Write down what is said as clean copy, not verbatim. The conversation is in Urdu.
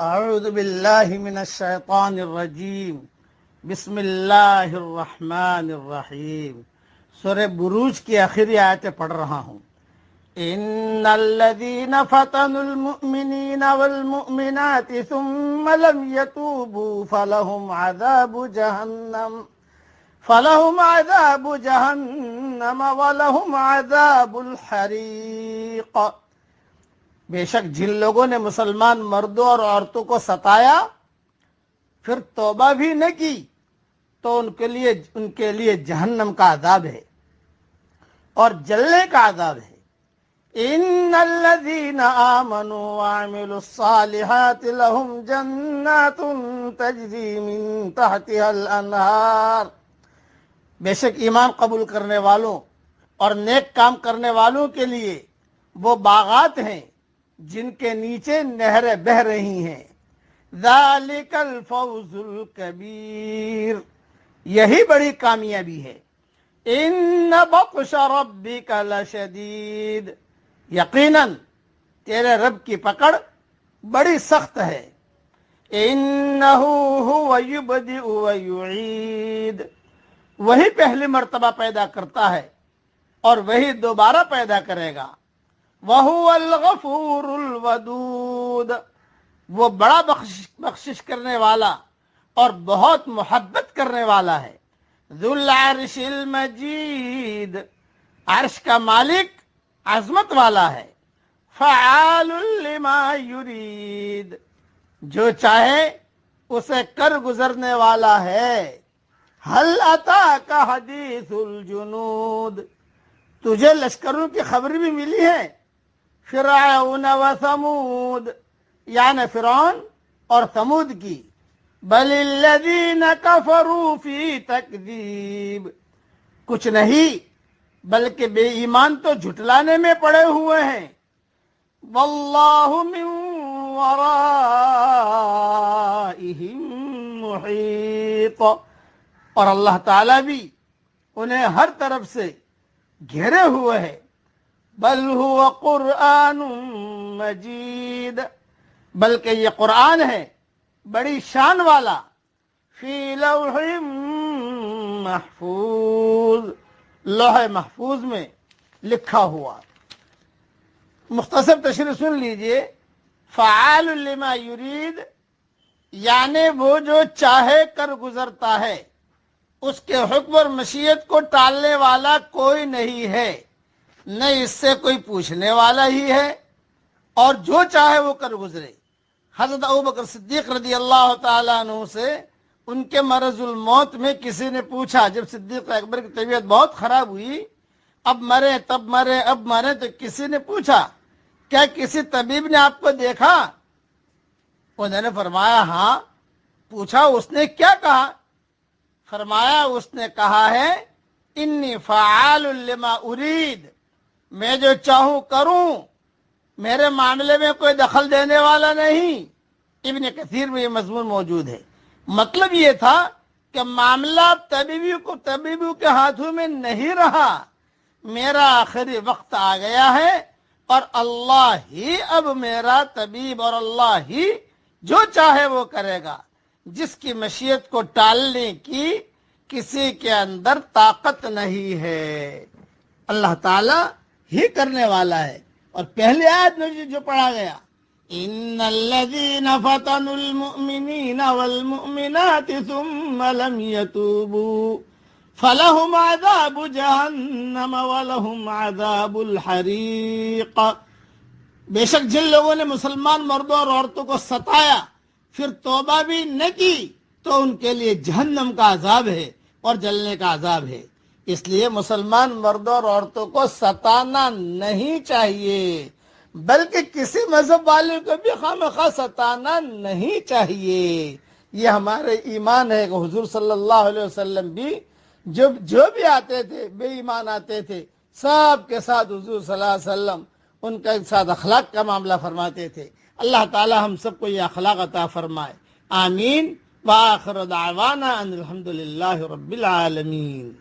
اعوذ باللہ من الشیطان الرجیم بسم اللہ الرحمن الرحیم سورہ بروج کی آخری آیتیں پڑھ رہا ہوں۔ ان الذين فتنوا المؤمنين والمؤمنات ثم لم يتوبوا فلهم عذاب جہنم ولهم عذاب الحریق۔ بے شک جن لوگوں نے مسلمان مردوں اور عورتوں کو ستایا پھر توبہ بھی نہ کی تو ان کے لیے جہنم کا عذاب ہے اور جلنے کا عذاب ہے۔ ان الذين آمنوا وعملوا الصالحات لهم جنات تجری من تحتها الانہار۔ بے شک ایمان قبول کرنے والوں اور نیک کام کرنے والوں کے لیے وہ باغات ہیں جن کے نیچے نہریں بہہ رہی ہیں۔ ذالک الفوز الکبیر، یہی بڑی کامیابی ہے۔ ان بطش ربک لشدید، یقیناً تیرے رب کی پکڑ بڑی سخت ہے۔ انہ هو یبدئ ویعید، وہی پہلی مرتبہ پیدا کرتا ہے اور وہی دوبارہ پیدا کرے گا۔ وَهُوَ الْغَفُورُ الْوَدُودُ، وہ بڑا بخشش کرنے والا اور بہت محبت کرنے والا ہے۔ ذُو الْعَرْشِ الْمَجِيدُ، عرش کا مالک عظمت والا ہے۔ فَعَالٌ لِمَا يُرِيدُ، جو چاہے اسے کر گزرنے والا ہے۔ هَلْ أَتَاكَ حَدِيثُ الْجُنُودِ، تجھے لشکروں کی خبر بھی ملی ہے۔ فرعون و ثمود، یعنی فرعون اور ثمود کی۔ بل الذین کفروا فی تکذیب، کچھ نہیں بلکہ بے ایمان تو جھٹلانے میں پڑے ہوئے ہیں۔ واللہ من ورائہم محیط، اور اللہ تعالیٰ بھی انہیں ہر طرف سے گھیرے ہوئے ہے۔ بل هو قرآن مجید، بلکہ یہ قرآن ہے بڑی شان والا۔ فی لوح محفوظ، لوح محفوظ میں لکھا ہوا۔ مختصر تشریح سن لیجئے۔ فعال لما یرید، یعنی وہ جو چاہے کر گزرتا ہے، اس کے حکم اور مشیت کو ٹالنے والا کوئی نہیں ہے، نہ اس سے کوئی پوچھنے والا ہی ہے، اور جو چاہے وہ کر گزرے۔ حضرت ابوبکر صدیق رضی اللہ تعالیٰ عنہ سے ان کے مرض الموت میں کسی نے پوچھا، جب صدیق اکبر کی طبیعت بہت خراب ہوئی، اب مرے تب مرے اب مرے، تو کسی نے پوچھا کیا کسی طبیب نے آپ کو دیکھا؟ انہوں نے فرمایا ہاں۔ پوچھا اس نے کیا کہا؟ فرمایا اس نے کہا ہے انی فعال لما ارید، میں جو چاہوں کروں، میرے معاملے میں کوئی دخل دینے والا نہیں۔ ابن کثیر میں یہ مضمون موجود ہے۔ مطلب یہ تھا کہ معاملہ طبیبوں کے ہاتھوں میں نہیں رہا، میرا آخری وقت آ گیا ہے اور اللہ ہی اب میرا طبیب، اور اللہ ہی جو چاہے وہ کرے گا۔ جس کی مشیت کو ٹالنے کی کسی کے اندر طاقت نہیں ہے، اللہ تعالی ہی کرنے والا ہے۔ اور پہلی آیت میں جو پڑھا گیا، ان الذين فتنوا المؤمنين والمؤمنات ثم لم يتوبوا فلهم عذاب جہنم ولهم عذاب الحریق۔ بے شک جن لوگوں نے مسلمان مردوں اور عورتوں کو ستایا پھر توبہ بھی نہ کی تو ان کے لیے جہنم کا عذاب ہے اور جلنے کا عذاب ہے۔ اس لیے مسلمان مردوں اور عورتوں کو ستانا نہیں چاہیے، بلکہ کسی مذہب والے کو بھی خواہ ستانا نہیں چاہیے۔ یہ ہمارے ایمان ہے کہ حضور صلی اللہ علیہ وسلم بھی جو بھی آتے تھے، بے ایمان آتے تھے، سب کے ساتھ حضور صلی اللہ علیہ وسلم ان کے ساتھ اخلاق کا معاملہ فرماتے تھے۔ اللہ تعالی ہم سب کو یہ اخلاق عطا فرمائے، آمین۔ وآخر دعوانا ان الحمد للہ رب العالمین۔